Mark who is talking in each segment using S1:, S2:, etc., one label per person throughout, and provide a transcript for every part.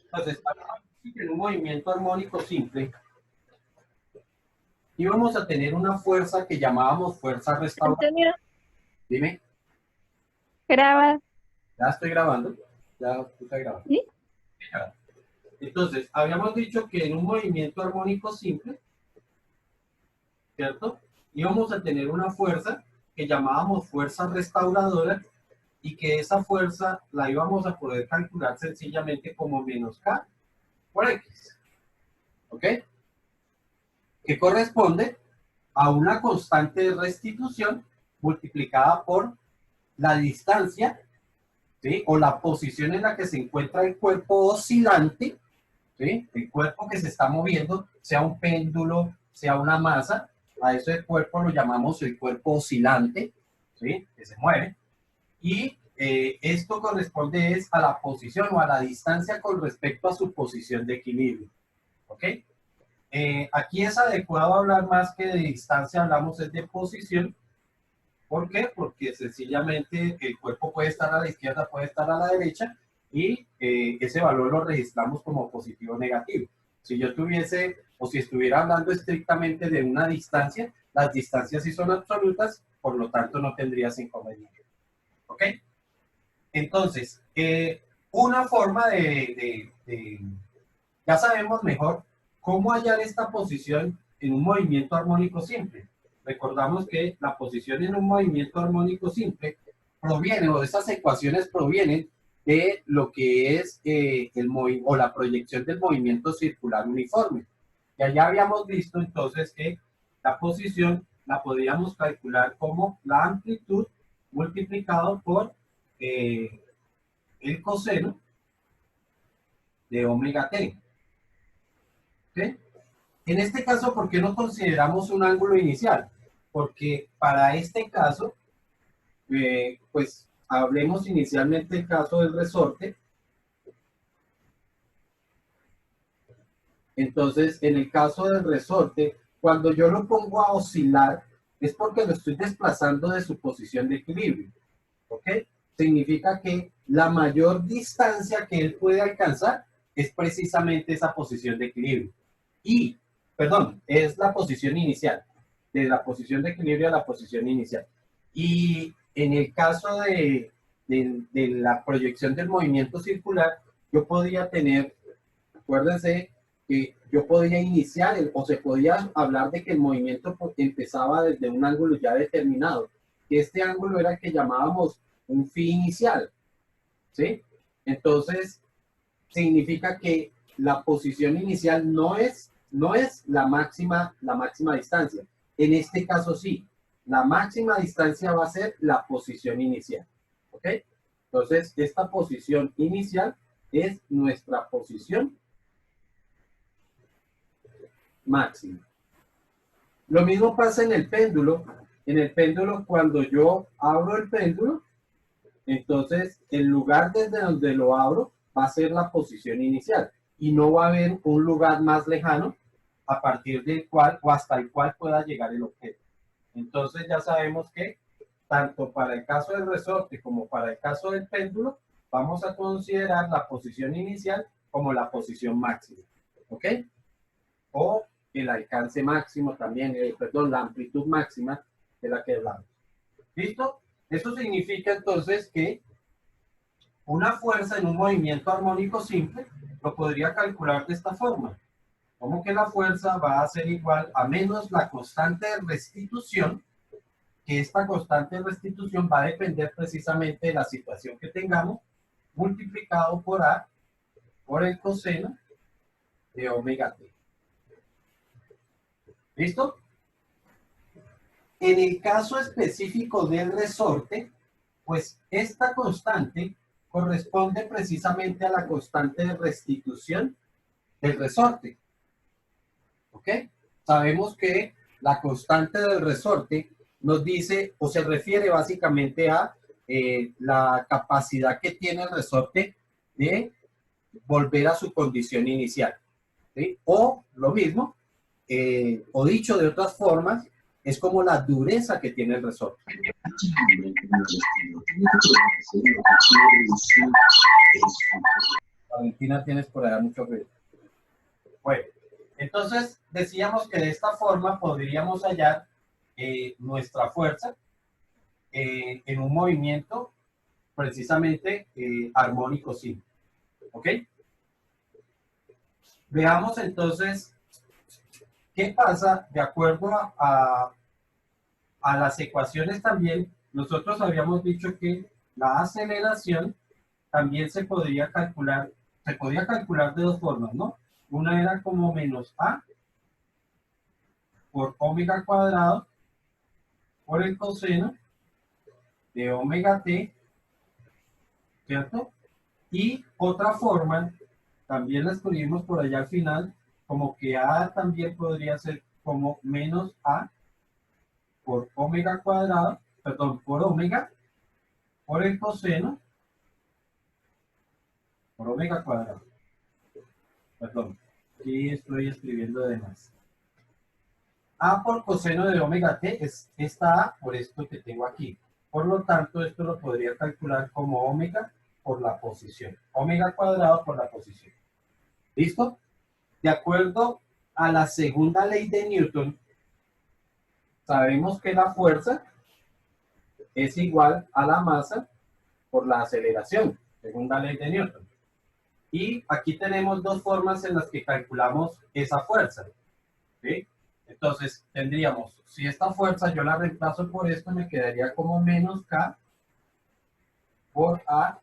S1: Entonces, en un movimiento armónico simple, íbamos a tener una fuerza que llamábamos fuerza restauradora.
S2: Antonio,
S1: Dime.
S2: graba.
S1: Ya estoy grabando. Ya está grabando.
S2: ¿Sí?
S1: Entonces, habíamos dicho que en un movimiento armónico simple, ¿cierto? Íbamos a tener una fuerza que llamábamos fuerza restauradora y que esa fuerza la íbamos a poder calcular sencillamente como menos K por X. ¿Ok? Que corresponde a una constante de restitución multiplicada por la distancia, ¿sí? O la posición en la que se encuentra el cuerpo oscilante, ¿sí? El cuerpo que se está moviendo, sea un péndulo, sea una masa, a ese cuerpo lo llamamos el cuerpo oscilante, ¿sí? Que se mueve. Y esto corresponde es a la posición o a la distancia con respecto a su posición de equilibrio. ¿Ok? Aquí es adecuado hablar más que de distancia, hablamos es de posición. ¿Por qué? Porque sencillamente el cuerpo puede estar a la izquierda, puede estar a la derecha, y ese valor lo registramos como positivo o negativo. Si yo tuviese, o si estuviera hablando estrictamente de una distancia, las distancias sí son absolutas, por lo tanto no tendrías inconveniente. ¿Ok? Entonces, una forma ya sabemos mejor cómo hallar esta posición en un movimiento armónico simple. Recordamos que la posición en un movimiento armónico simple proviene, o esas ecuaciones provienen de lo que es o la proyección del movimiento circular uniforme. Ya habíamos visto entonces que la posición la podríamos calcular como la amplitud multiplicado por el coseno de omega t. ¿Okay? En este caso, ¿por qué no consideramos un ángulo inicial? Porque para este caso, pues hablemos inicialmente del caso del resorte. Entonces, en el caso del resorte, cuando yo lo pongo a oscilar, es porque lo estoy desplazando de su posición de equilibrio. ¿Ok? Significa que la mayor distancia que él puede alcanzar es precisamente esa posición de equilibrio. Y, perdón, es la posición inicial, de la posición de equilibrio a la posición inicial. Y en el caso de la proyección del movimiento circular, yo podría tener, acuérdense, que yo podía iniciar, o se podía hablar de que el movimiento empezaba desde un ángulo ya determinado, que este ángulo era el que llamábamos un phi inicial, ¿sí? Entonces, significa que la posición inicial no es la máxima distancia. En este caso sí, la máxima distancia va a ser la posición inicial, ¿ok? Entonces, esta posición inicial es nuestra posición máxima. Lo mismo pasa en el péndulo. En el péndulo, cuando yo abro el péndulo, entonces el lugar desde donde lo abro va a ser la posición inicial y no va a haber un lugar más lejano a partir del cual o hasta el cual pueda llegar el objeto. Entonces ya sabemos que tanto para el caso del resorte como para el caso del péndulo vamos a considerar la posición inicial como la posición máxima. ¿Ok? O el alcance máximo también, perdón, la amplitud máxima de la que hablamos. ¿Listo? Eso significa entonces que una fuerza en un movimiento armónico simple lo podría calcular de esta forma. Como que la fuerza va a ser igual a menos la constante de restitución, que esta constante de restitución va a depender precisamente de la situación que tengamos, multiplicado por A, por el coseno de omega t. ¿Listo? En el caso específico del resorte, pues esta constante corresponde precisamente a la constante de restitución del resorte. ¿Ok? Sabemos que la constante del resorte nos dice o se refiere básicamente a la capacidad que tiene el resorte de volver a su condición inicial. ¿Sí? O lo mismo, o dicho de otras formas, es como la dureza que tiene el resorte. Valentina, tienes por allá mucho ruido. Bueno, entonces decíamos que de esta forma podríamos hallar nuestra fuerza en un movimiento precisamente armónico simple. ¿Ok? Veamos entonces qué pasa de acuerdo a las ecuaciones también. Nosotros habíamos dicho que la aceleración también se podía calcular de dos formas, ¿no? Una era como menos a por omega cuadrado por el coseno de omega t, ¿cierto? Y otra forma, también la escribimos por allá al final, como que a también podría ser como menos a por omega cuadrado, perdón, por omega, por el coseno, por omega cuadrado. Perdón, aquí estoy escribiendo de más. A por coseno de omega t es esta a por esto que tengo aquí. Por lo tanto, esto lo podría calcular como omega por la posición. Omega cuadrado por la posición. ¿Listo? De acuerdo a la segunda ley de Newton, sabemos que la fuerza es igual a la masa por la aceleración, segunda ley de Newton. Y aquí tenemos dos formas en las que calculamos esa fuerza. ¿Sí? Entonces tendríamos, si esta fuerza yo la reemplazo por esto, me quedaría como menos K por A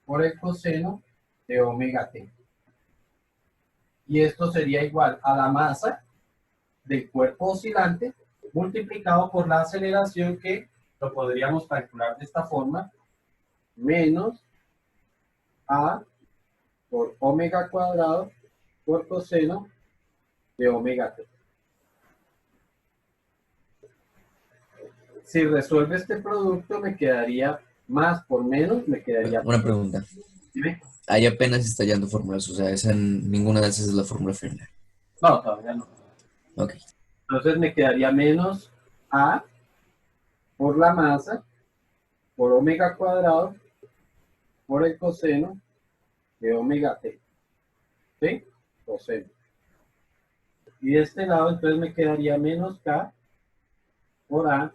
S1: por el coseno de omega t. Y esto sería igual a la masa del cuerpo oscilante multiplicado por la aceleración, que lo podríamos calcular de esta forma, menos A por omega cuadrado por coseno de omega t. Si resuelve este producto, me quedaría más por menos, me quedaría...
S3: Una pregunta.
S1: ¿Dime?
S3: Ahí apenas está hallando fórmulas, o sea, ninguna de esas es la fórmula final.
S1: No, todavía no.
S3: Ok.
S1: Entonces me quedaría menos A por la masa por omega cuadrado por el coseno de omega t. ¿Sí? Coseno. Y de este lado, entonces me quedaría menos K por A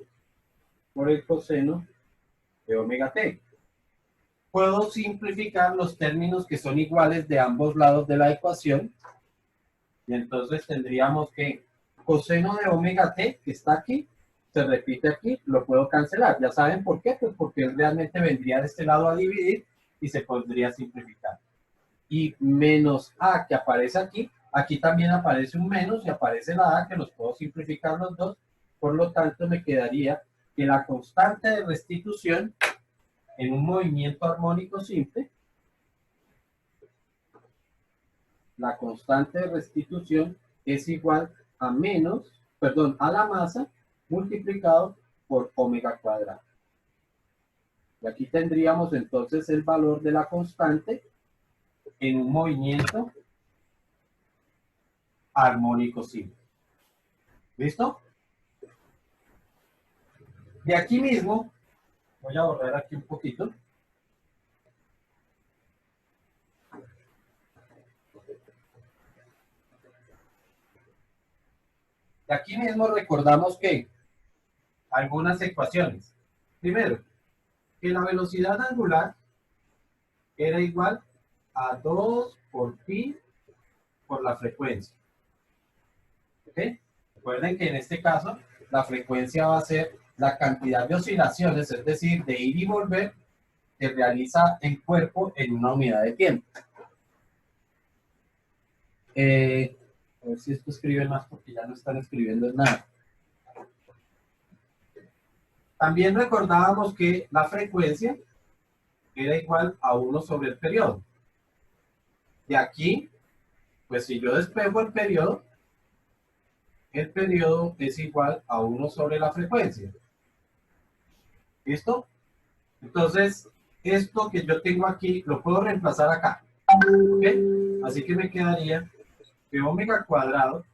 S1: por el coseno de omega t. Puedo simplificar los términos que son iguales de ambos lados de la ecuación. Y entonces tendríamos que coseno de omega t, que está aquí, se repite aquí, lo puedo cancelar. ¿Ya saben por qué? Pues porque él realmente vendría de este lado a dividir y se podría simplificar. Y menos a, que aparece aquí, aquí también aparece un menos y aparece la a, que los puedo simplificar los dos. Por lo tanto, me quedaría que la constante de restitución en un movimiento armónico simple, la constante de restitución es igual a a la masa multiplicado por omega cuadrado. Y aquí tendríamos entonces el valor de la constante en un movimiento armónico simple. ¿Listo? De aquí mismo, voy a borrar aquí un poquito. De aquí mismo recordamos que algunas ecuaciones. Primero, que la velocidad angular era igual a 2 por pi por la frecuencia. ¿Ok? Recuerden que en este caso la frecuencia va a ser la cantidad de oscilaciones, es decir, de ir y volver, que realiza el cuerpo en una unidad de tiempo. A ver si esto escribe más porque ya no están escribiendo nada. También recordábamos que la frecuencia era igual a 1 sobre el periodo. De aquí, pues si yo despejo el periodo es igual a 1 sobre la frecuencia. ¿Listo? Entonces, esto que yo tengo aquí, lo puedo reemplazar acá. ¿Ok? Así que me quedaría que omega cuadrado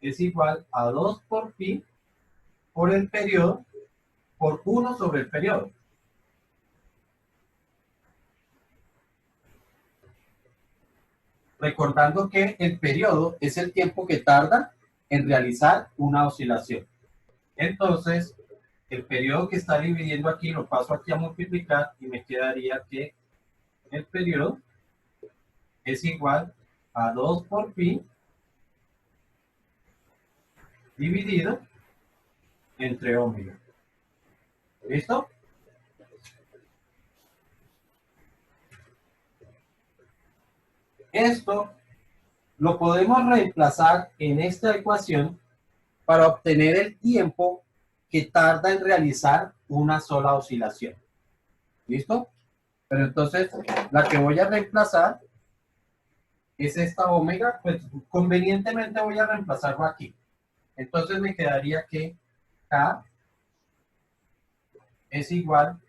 S1: es igual a 2 por pi por el periodo por 1 sobre el periodo. Recordando que el periodo es el tiempo que tarda en realizar una oscilación. Entonces, el periodo que está dividiendo aquí lo paso aquí a multiplicar y me quedaría que el periodo es igual a 2 por pi dividido entre omega. ¿Listo? Esto lo podemos reemplazar en esta ecuación para obtener el tiempo que tarda en realizar una sola oscilación. ¿Listo? Pero entonces, la que voy a reemplazar es esta omega, pues convenientemente voy a reemplazarlo aquí. Entonces me quedaría que K es igual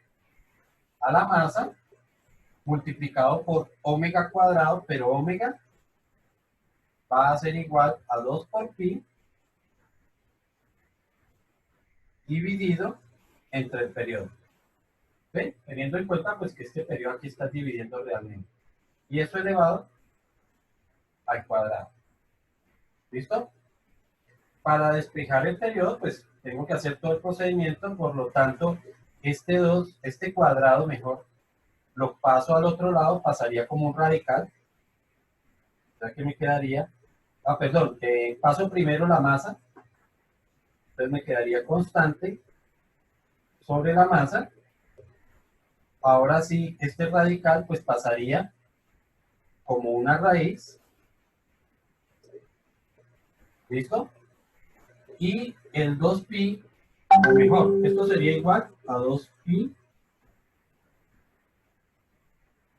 S1: a la masa multiplicado por omega cuadrado, pero omega va a ser igual a 2 por pi dividido entre el periodo. ¿Ven? Teniendo en cuenta pues que este periodo aquí está dividiendo realmente. Y eso elevado al cuadrado. ¿Listo? Para despejar el periodo, pues tengo que hacer todo el procedimiento, por lo tanto, este cuadrado mejor, lo paso al otro lado, pasaría como un radical. O sea que me quedaría, perdón, paso primero la masa, entonces me quedaría constante sobre la masa. Ahora sí, este radical pues pasaría como una raíz. ¿Listo? Y el 2pi, o mejor, esto sería igual a 2pi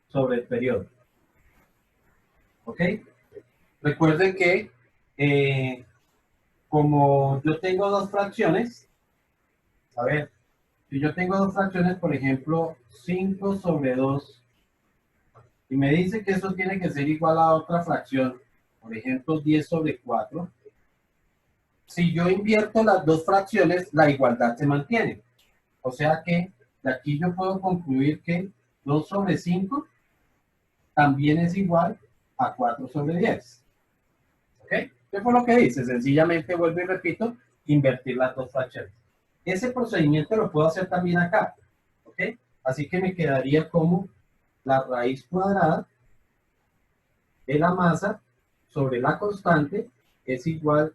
S1: sobre el periodo. ¿Ok? Recuerden que como yo tengo dos fracciones, a ver, si yo tengo dos fracciones, por ejemplo, 5 sobre 2, y me dice que eso tiene que ser igual a otra fracción, por ejemplo, 10 sobre 4, si yo invierto las dos fracciones, la igualdad se mantiene. O sea que de aquí yo puedo concluir que 2 sobre 5 también es igual a 4 sobre 10. ¿Ok? ¿Qué fue lo que dice? Sencillamente vuelvo y repito, invertir las dos fracciones. Ese procedimiento lo puedo hacer también acá. ¿Ok? Así que me quedaría como la raíz cuadrada de la masa sobre la constante es igual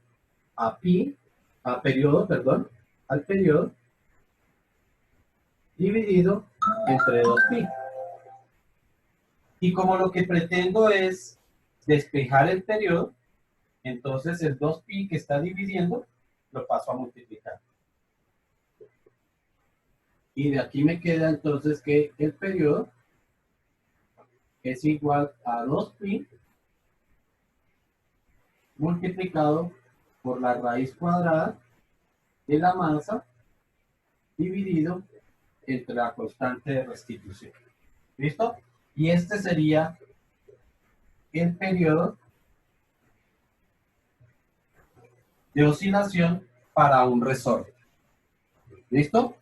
S1: a pi, a periodo, perdón, al periodo dividido entre 2pi. Y como lo que pretendo es despejar el periodo, entonces el 2pi que está dividiendo lo paso a multiplicar. Y de aquí me queda entonces que el periodo es igual a 2pi multiplicado por la raíz cuadrada de la masa dividido entre la constante de restitución. ¿Listo? Y este sería el periodo de oscilación para un resorte. ¿Listo?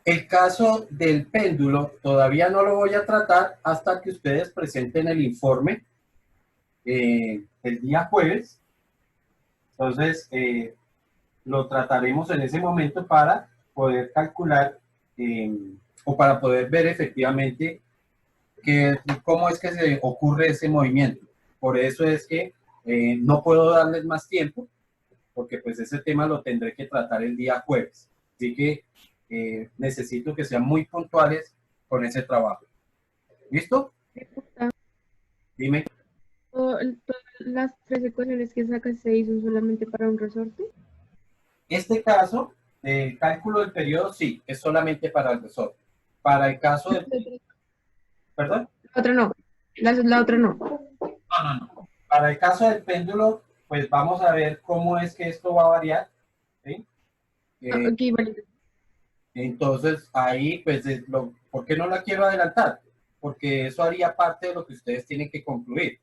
S1: El caso del péndulo todavía no lo voy a tratar hasta que ustedes presenten el informe el día jueves. Entonces, lo trataremos en ese momento para poder calcular o para poder ver efectivamente cómo es que se ocurre ese movimiento. Por eso es que no puedo darles más tiempo, porque pues ese tema lo tendré que tratar el día jueves. Así que necesito que sean muy puntuales con ese trabajo. ¿Listo? Dime.
S2: ¿Todas las tres ecuaciones que sacas se hizo solamente para un resorte?
S1: Este caso, el cálculo del periodo, sí, es solamente para el resorte. Para el caso de... ¿Perdón?
S2: La otra no. La otra no.
S1: No. Para el caso del péndulo, pues vamos a ver cómo es que esto va a variar. ¿Sí?
S2: Ok, vale.
S1: Entonces, ahí, pues, ¿por qué no la quiero adelantar? Porque eso haría parte de lo que ustedes tienen que concluir.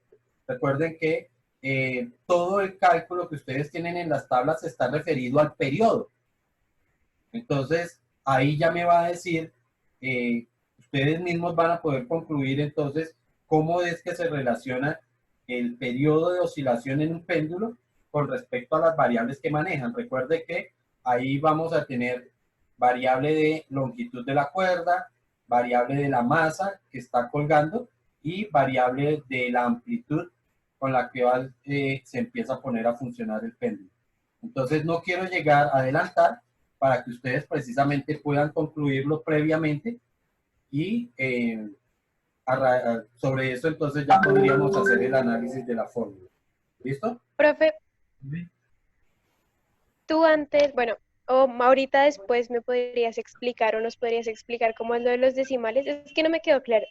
S1: Recuerden que todo el cálculo que ustedes tienen en las tablas está referido al periodo. Entonces, ahí ya me va a decir, ustedes mismos van a poder concluir entonces cómo es que se relaciona el periodo de oscilación en un péndulo con respecto a las variables que manejan. Recuerde que ahí vamos a tener variable de longitud de la cuerda, variable de la masa que está colgando y variable de la amplitud con la que se empieza a poner a funcionar el péndulo. Entonces no quiero llegar a adelantar para que ustedes precisamente puedan concluirlo previamente y sobre eso entonces ya podríamos hacer el análisis de la fórmula. ¿Listo?
S4: Profe,
S1: Sí.
S4: tú antes, bueno, o ahorita después me podrías explicar o nos podrías explicar cómo es lo de los decimales. Es que no me quedó claro.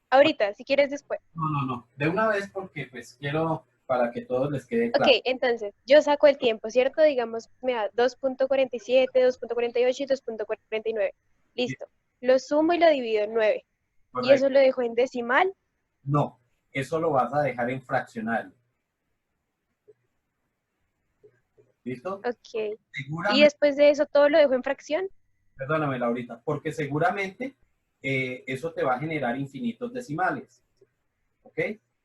S4: Ahorita, si quieres después.
S1: No. De una vez porque pues quiero para que todos les quede
S4: Ok,
S1: claro.
S4: entonces, yo saco el tiempo, ¿cierto? Digamos, me da 2.47, 2.48 y 2.49. Listo. Lo sumo y lo divido en 9. Y eso
S1: Correcto.
S4: lo dejo en decimal.
S1: No, eso lo vas a dejar en fraccionario. ¿Listo?
S4: Ok. Y
S1: Seguramente,
S4: después de eso todo lo dejo en fracción.
S1: perdóname Laurita, porque seguramente eso te va a generar infinitos decimales. ¿Ok?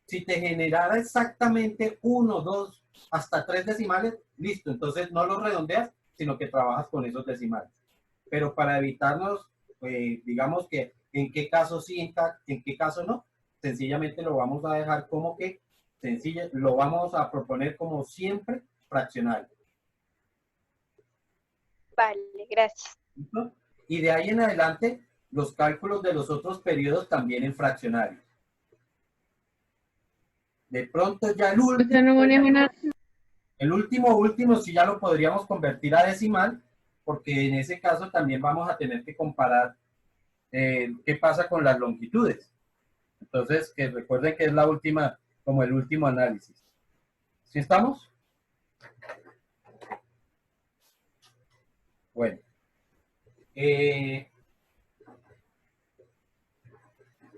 S1: Si te generara exactamente 1, 2, hasta 3 decimales, listo, entonces no los redondeas, sino que trabajas con esos decimales. Pero para evitarnos, digamos que en qué caso sí, en qué caso no, sencillamente lo vamos a dejar como que lo vamos a proponer como siempre fraccionario.
S4: Vale, gracias.
S1: ¿Listo? Y de ahí en adelante, los cálculos de los otros periodos también en fraccionario. De pronto ya el
S2: O sea, no
S1: último,
S2: manejo nada.
S1: el último sí ya lo podríamos convertir a decimal, porque en ese caso también vamos a tener que comparar qué pasa con las longitudes. Entonces, que recuerden que es la última, como el último análisis. ¿Sí estamos? Bueno.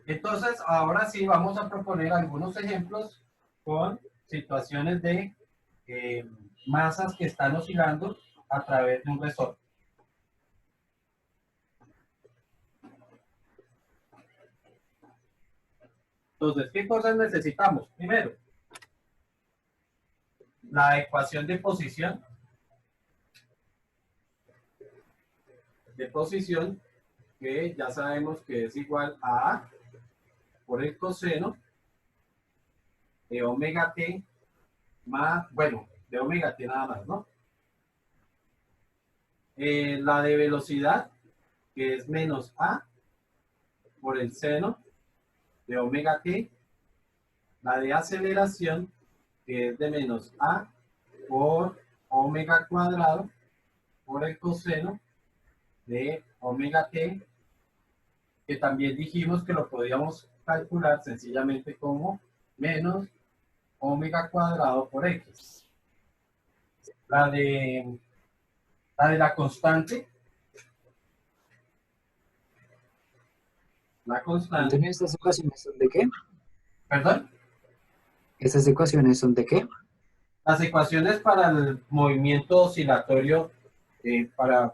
S1: Entonces, ahora sí vamos a proponer algunos ejemplos con situaciones de masas que están oscilando a través de un resorte. Entonces, ¿qué cosas necesitamos? Primero, la ecuación de posición. Que ya sabemos que es igual a A por el coseno de omega t más, bueno, de omega t nada más, ¿no? La de velocidad, que es menos A por el seno de omega t. La de aceleración, que es de menos A por omega cuadrado por el coseno de omega t, que también dijimos que lo podíamos calcular sencillamente como menos omega cuadrado por x. La de la constante,
S5: Antonio, ¿estas ecuaciones son de qué?
S1: perdón,
S5: ¿Estas ecuaciones son de qué?
S1: las ecuaciones para el movimiento oscilatorio, para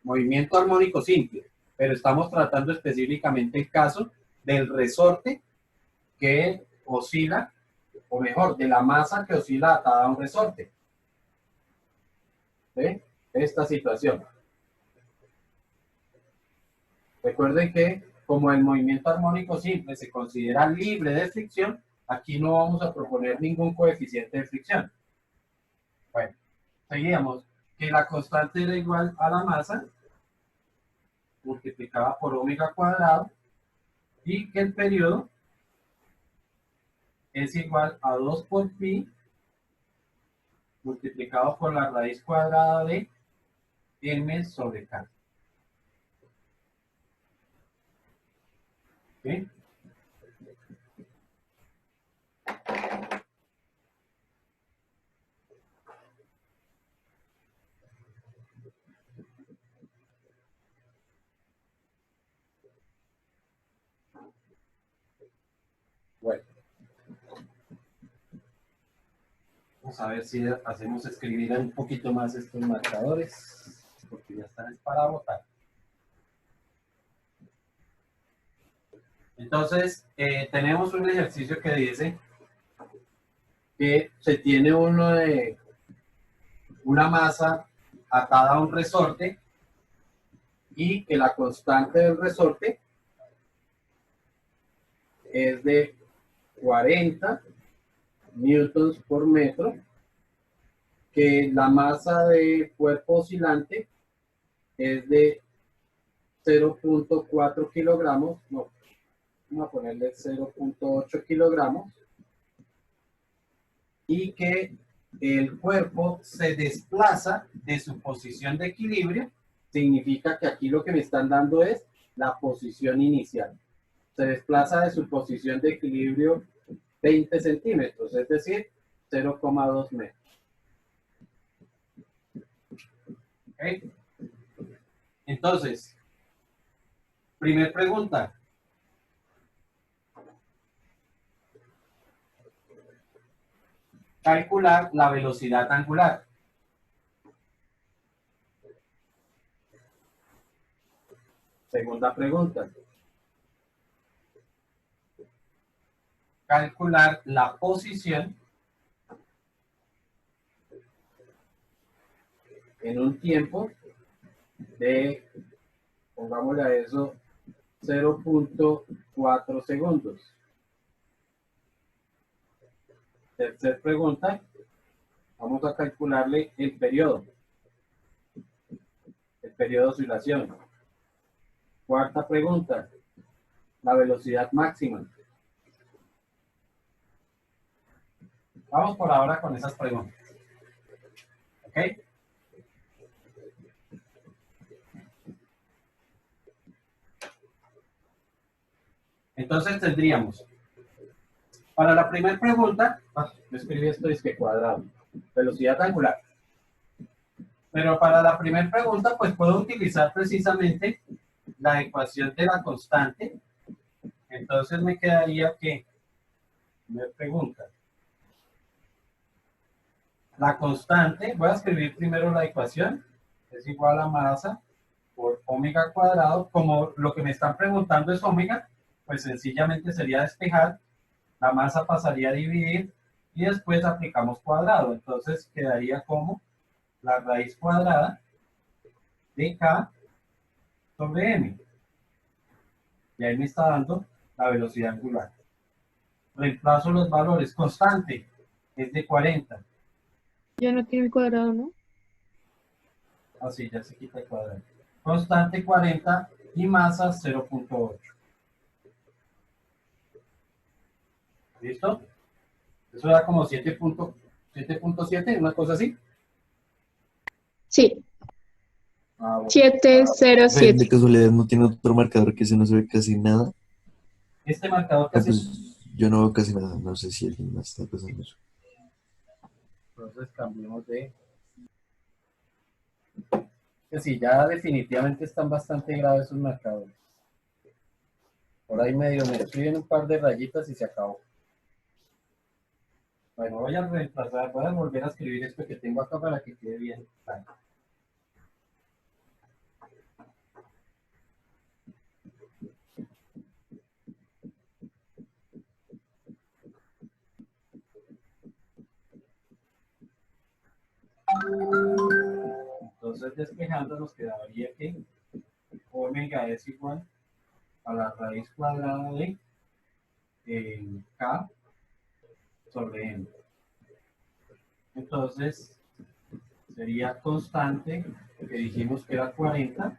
S1: movimiento armónico simple, pero estamos tratando específicamente el caso del resorte que oscila, o mejor, de la masa que oscila atada a un resorte. ¿Sí? Esta situación. Recuerden que como el movimiento armónico simple se considera libre de fricción, aquí no vamos a proponer ningún coeficiente de fricción. Bueno, seguíamos que la constante era igual a la masa multiplicada por omega cuadrado y que el periodo es igual a 2 por pi multiplicado por la raíz cuadrada de m sobre k. ¿Sí? Bueno, vamos a ver si hacemos escribir un poquito más estos marcadores, porque ya están para votar. Entonces, tenemos un ejercicio que dice que se tiene una masa atada a un resorte y que la constante del resorte es de 40 newtons por metro, que la masa de cuerpo oscilante es de 0.4 kilogramos, no, vamos a ponerle 0.8 kilogramos, y que el cuerpo se desplaza de su posición de equilibrio. Significa que aquí lo que me están dando es la posición inicial. Se desplaza de su posición de equilibrio 20 centímetros, es decir, 0,2 metros. ¿Okay? Entonces, primer pregunta. Calcular la velocidad angular. Segunda pregunta. Calcular la posición en un tiempo de, pongámosle a eso, 0.4 segundos. Tercera pregunta, vamos a calcularle el periodo de oscilación. Cuarta pregunta, la velocidad máxima. Vamos por ahora con esas preguntas. ¿Ok? Entonces tendríamos, para la primera pregunta, yo escribí esto, es que cuadrado, velocidad angular. Pero para la primera pregunta, pues puedo utilizar precisamente la ecuación de la constante. Entonces me quedaría que, me pregunta, la constante, voy a escribir primero la ecuación, es igual a masa por omega cuadrado. Como lo que me están preguntando es omega, pues sencillamente sería despejar, la masa pasaría a dividir y después aplicamos cuadrado. Entonces quedaría como la raíz cuadrada de K sobre M. Y ahí me está dando la velocidad angular. Reemplazo los valores. Constante es de 40.
S2: Ya no tiene el cuadrado, ¿no?
S1: Así ya se quita el cuadrado. Constante 40 y masa 0.8. ¿Listo? Eso da como 7.7, una cosa así.
S2: Sí,
S1: Ah, bueno.
S2: 707.
S3: De casualidad no tiene otro marcador que se no se ve casi nada.
S1: Este marcador
S3: Ah,
S1: casi.
S3: pues yo no veo casi nada. No sé si alguien más está pasando eso.
S1: Entonces cambiemos de. Que sí, ya definitivamente están bastante graves esos marcadores. Por ahí medio me escriben un par de rayitas y se acabó. Bueno, voy a reemplazar, voy a volver a escribir esto que tengo acá para que quede bien claro. Entonces, despejando, nos quedaría que omega es igual a la raíz cuadrada de K sobre M. Entonces, sería constante, que dijimos que era 40,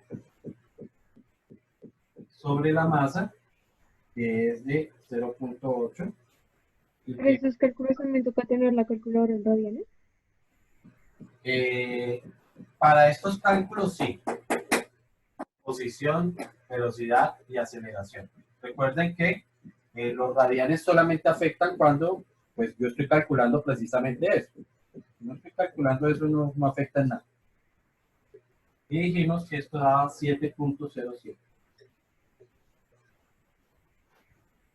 S1: sobre la masa, que es de 0.8.
S2: Pero esos cálculos también toca tener la calculadora en radianes.
S1: Para estos cálculos, sí. Posición, velocidad y aceleración. Recuerden que los radianes solamente afectan cuando pues, yo estoy calculando precisamente esto. Si no estoy calculando eso, no afecta en nada. Y dijimos que esto daba 7.07.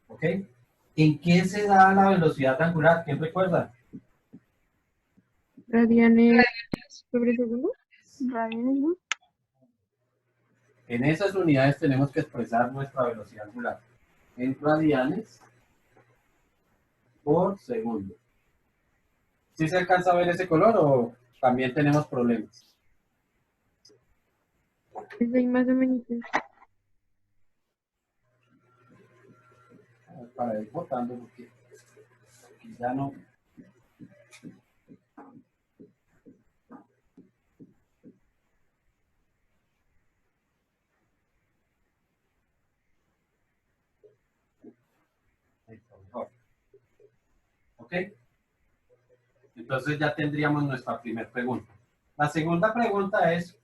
S1: ¿Ok? ¿En qué se da la velocidad angular? ¿Quién recuerda?
S2: Radianes sobre segundo. Radianes, ¿no?
S1: En esas unidades tenemos que expresar nuestra velocidad angular. en radianes por segundo. ¿Sí se alcanza a ver ese color o también tenemos problemas?
S2: Es ahí más o menos.
S1: Para ir votando porque ya no. Mejor. ¿Ok? Entonces ya tendríamos nuestra primera pregunta. La segunda pregunta es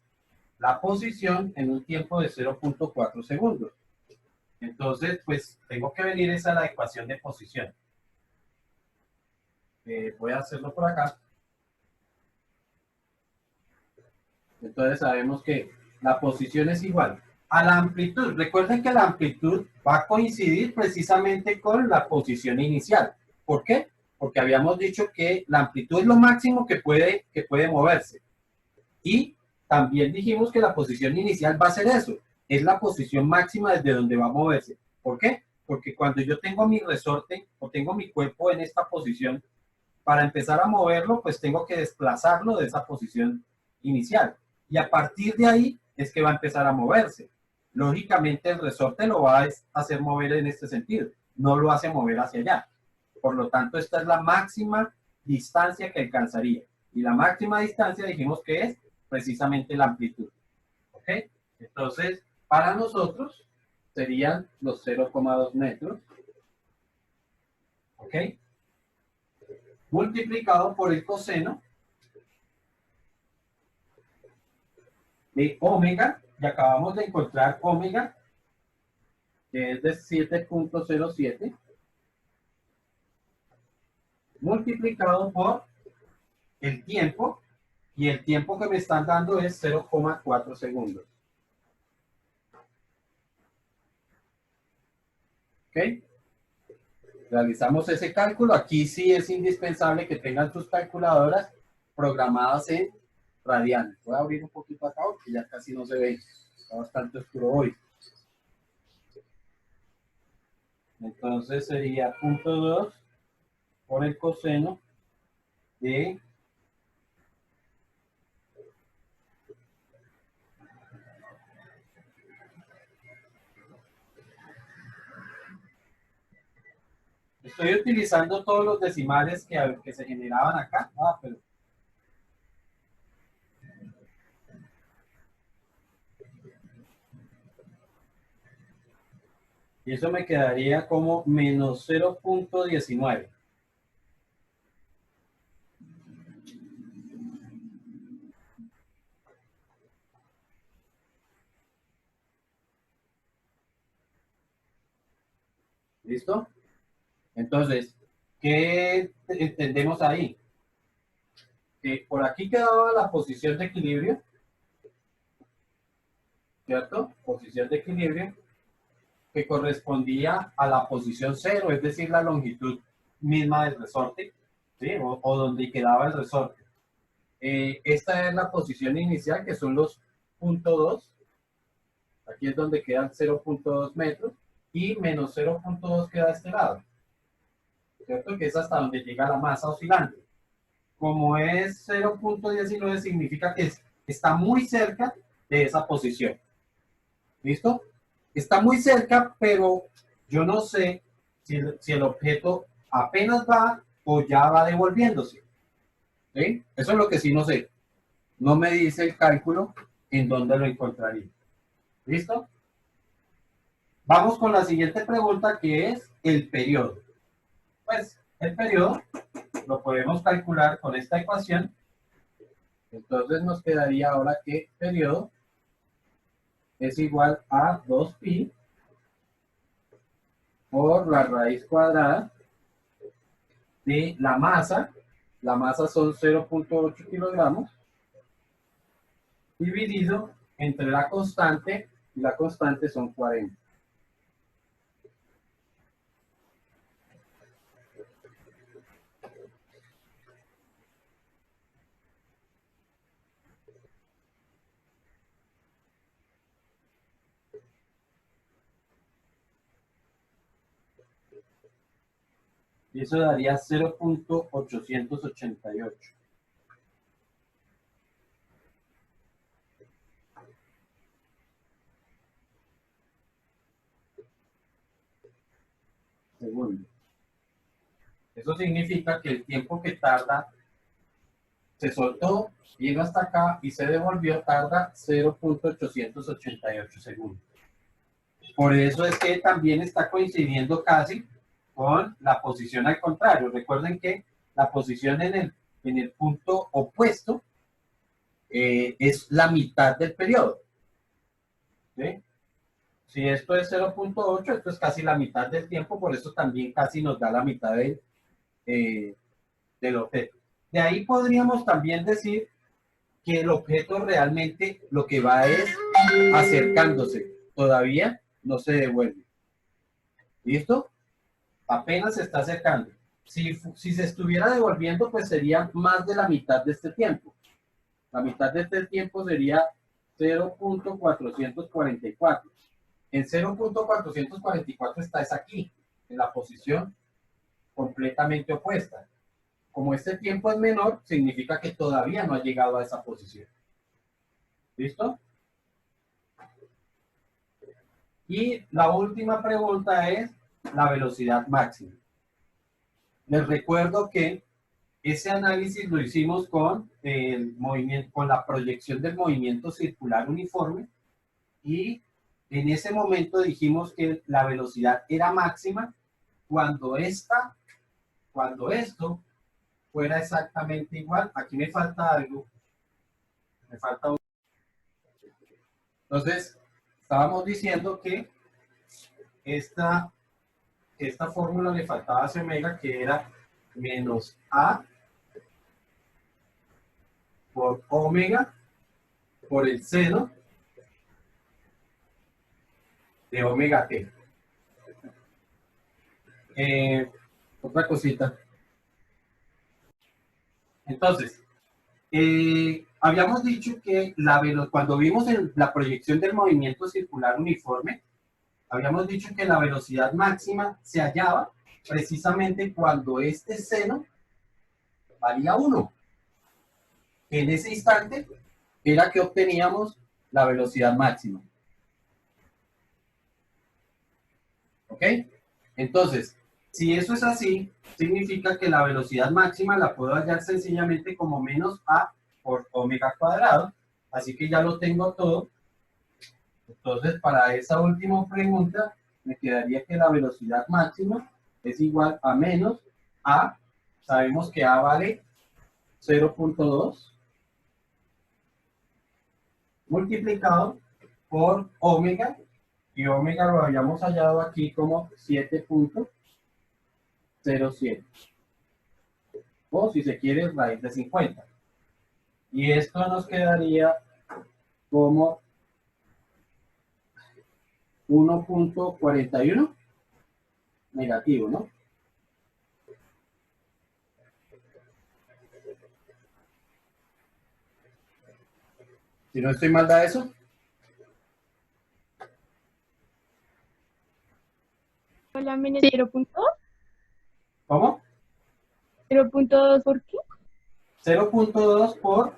S1: la posición en un tiempo de 0.4 segundos. Entonces, pues tengo que venir esa a la ecuación de posición. Voy a hacerlo por acá. Entonces sabemos que la posición es igual a la amplitud. Recuerden que la amplitud va a coincidir precisamente con la posición inicial. ¿Por qué? Porque habíamos dicho que la amplitud es lo máximo que puede moverse. Y también dijimos que la posición inicial va a ser eso. Es la posición máxima desde donde va a moverse. ¿Por qué? Porque cuando yo tengo mi resorte o tengo mi cuerpo en esta posición, para empezar a moverlo, pues tengo que desplazarlo de esa posición inicial. Y a partir de ahí es que va a empezar a moverse. Lógicamente el resorte lo va a hacer mover en este sentido, no lo hace mover hacia allá. Por lo tanto, esta es la máxima distancia que alcanzaría. Y la máxima distancia dijimos que es precisamente la amplitud. ¿Ok? Entonces, para nosotros serían los 0,2 metros. ¿Ok? Multiplicado por el coseno de omega, y acabamos de encontrar omega, que es de 7.07, multiplicado por el tiempo, y el tiempo que me están dando es 0,4 segundos. ¿Ok? Realizamos ese cálculo. Aquí sí es indispensable que tengan sus calculadoras programadas en radianes. Voy a abrir un poquito acá porque ya casi no se ve. Está bastante oscuro hoy. Entonces sería 0.2 por el coseno de estoy utilizando todos los decimales que se generaban acá. Pero y eso me quedaría como menos 0.19. ¿Listo? Entonces, ¿qué entendemos ahí? Que por aquí quedaba la posición de equilibrio, ¿cierto? Posición de equilibrio que correspondía a la posición cero, es decir, la longitud misma del resorte, ¿sí? O donde quedaba el resorte. Esta es la posición inicial, que son los 0.2. Aquí es donde quedan 0.2 metros. Y menos 0.2 queda a este lado, ¿cierto? Que es hasta donde llega la masa oscilante. Como es 0.19, significa que está muy cerca de esa posición. ¿Listo? Está muy cerca, pero yo no sé si el objeto apenas va o ya va devolviéndose. ¿Sí? Eso es lo que sí no sé. No me dice el cálculo en dónde lo encontraría. ¿Listo? Vamos con la siguiente pregunta, que es el periodo. Pues el periodo lo podemos calcular con esta ecuación. Entonces nos quedaría ahora que periodo es igual a 2pi por la raíz cuadrada de la masa. La masa son 0.8 kilogramos dividido entre la constante, y la constante son 40. Y eso daría 0.888. Segundos. Eso significa que el tiempo que tarda, se soltó, llega hasta acá y se devolvió, tarda 0.888 segundos. Por eso es que también está coincidiendo casi con la posición al contrario. Recuerden que la posición en el punto opuesto es la mitad del periodo. ¿Sí? Si esto es 0.8, esto es casi la mitad del tiempo, por eso también casi nos da la mitad del objeto. De ahí podríamos también decir que el objeto realmente lo que va es acercándose. Todavía no se devuelve. ¿Listo? Apenas se está acercando. Si se estuviera devolviendo, pues sería más de la mitad de este tiempo. La mitad de este tiempo sería 0.444. En 0.444 está aquí, en la posición completamente opuesta. Como este tiempo es menor, significa que todavía no ha llegado a esa posición. ¿Listo? Y la última pregunta es la velocidad máxima. Les recuerdo que ese análisis lo hicimos con el movimiento, con la proyección del movimiento circular uniforme, y en ese momento dijimos que la velocidad era máxima cuando esto fuera exactamente igual. Aquí me falta algo. Me falta un... Entonces, estábamos diciendo que esta fórmula le faltaba a ese omega, que era menos A por omega por el seno de omega t. Otra cosita. Entonces, habíamos dicho que cuando vimos la proyección del movimiento circular uniforme, habíamos dicho que la velocidad máxima se hallaba precisamente cuando este seno valía 1. En ese instante era que obteníamos la velocidad máxima. ¿Ok? Entonces, si eso es así, significa que la velocidad máxima la puedo hallar sencillamente como menos A por omega cuadrado. Así que ya lo tengo todo. Entonces, para esa última pregunta, me quedaría que la velocidad máxima es igual a menos A. Sabemos que A vale 0.2 multiplicado por omega, y omega lo habíamos hallado aquí como 7.07, o si se quiere raíz de 50, y esto nos quedaría como 1.41 negativo, ¿no? Si no estoy mal, da eso.
S2: Solamente 0.2.
S1: ¿Cómo?
S2: 0.2, ¿por qué?
S1: 0.2 por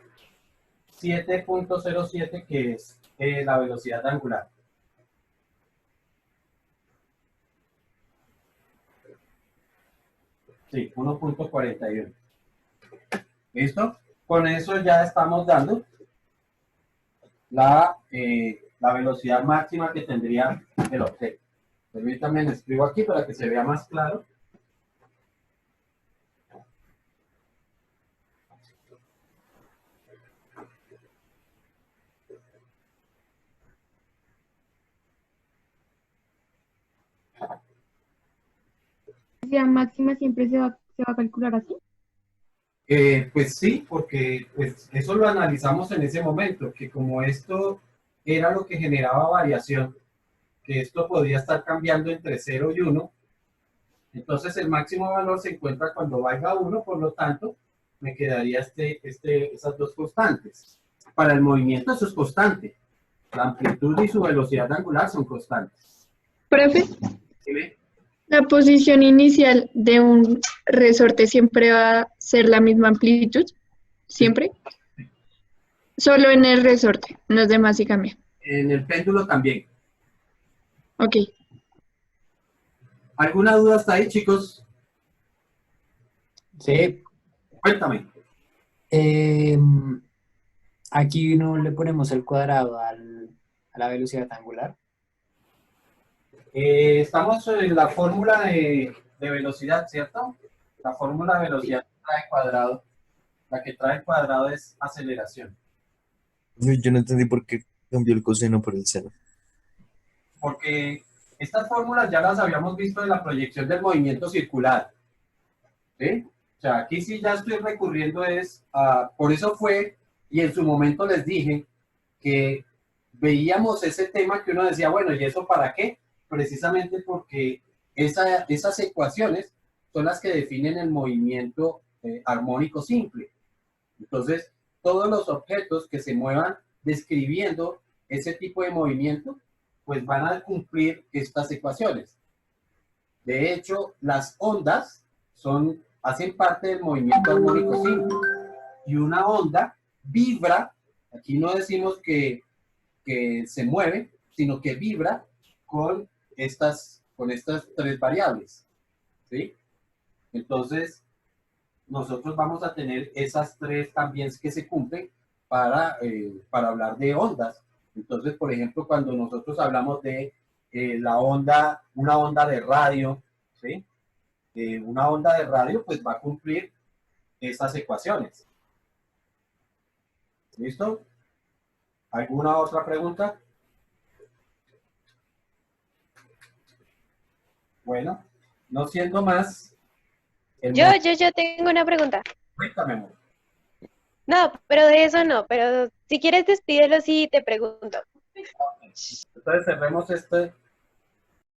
S1: 7.07, que es la velocidad angular. Sí, 1.41. ¿Listo? Con eso ya estamos dando la velocidad máxima que tendría el objeto. Permítanme, le escribo aquí para que se vea más claro.
S2: La velocidad máxima siempre se va a calcular así.
S1: Pues sí, porque pues, eso lo analizamos en ese momento, que como esto era lo que generaba variación, que esto podía estar cambiando entre 0 y 1, entonces el máximo valor se encuentra cuando valga 1, por lo tanto, me quedaría esas dos constantes. Para el movimiento eso es constante. La amplitud y su velocidad angular son constantes.
S2: Profe,
S1: ¿Sí ve?
S2: La posición inicial de un resorte siempre va a ser la misma amplitud, siempre. Solo en el resorte, en los demás sí cambia.
S1: En el péndulo también.
S2: Ok.
S1: ¿Alguna duda hasta ahí, chicos?
S5: Sí.
S1: Cuéntame.
S5: Aquí no le ponemos el cuadrado a la velocidad angular.
S1: Estamos en la fórmula de velocidad, ¿cierto? La fórmula de velocidad trae cuadrado. La que trae cuadrado es aceleración.
S3: Uy, yo no entendí por qué cambió el coseno por el seno.
S1: Porque estas fórmulas ya las habíamos visto en la proyección del movimiento circular. ¿Sí? O sea, aquí sí ya estoy recurriendo por eso fue, y en su momento les dije que veíamos ese tema que uno decía, bueno, ¿y eso para qué? Precisamente porque esas ecuaciones son las que definen el movimiento armónico simple. Entonces, todos los objetos que se muevan describiendo ese tipo de movimiento, pues van a cumplir estas ecuaciones. De hecho, las ondas hacen parte del movimiento armónico simple. Y una onda vibra, aquí no decimos que se mueve, sino que vibra con estas tres variables. ¿Sí? Entonces, nosotros vamos a tener esas tres también que se cumplen para hablar de ondas. Entonces, por ejemplo, cuando nosotros hablamos de una onda de radio, ¿sí? Una onda de radio, pues va a cumplir esas ecuaciones. ¿Listo? ¿Alguna otra pregunta? Bueno, no siendo más.
S4: Yo tengo una pregunta.
S1: Cuéntame, amor.
S4: No, pero de eso no, pero si quieres despídelo si te pregunto.
S1: Entonces cerremos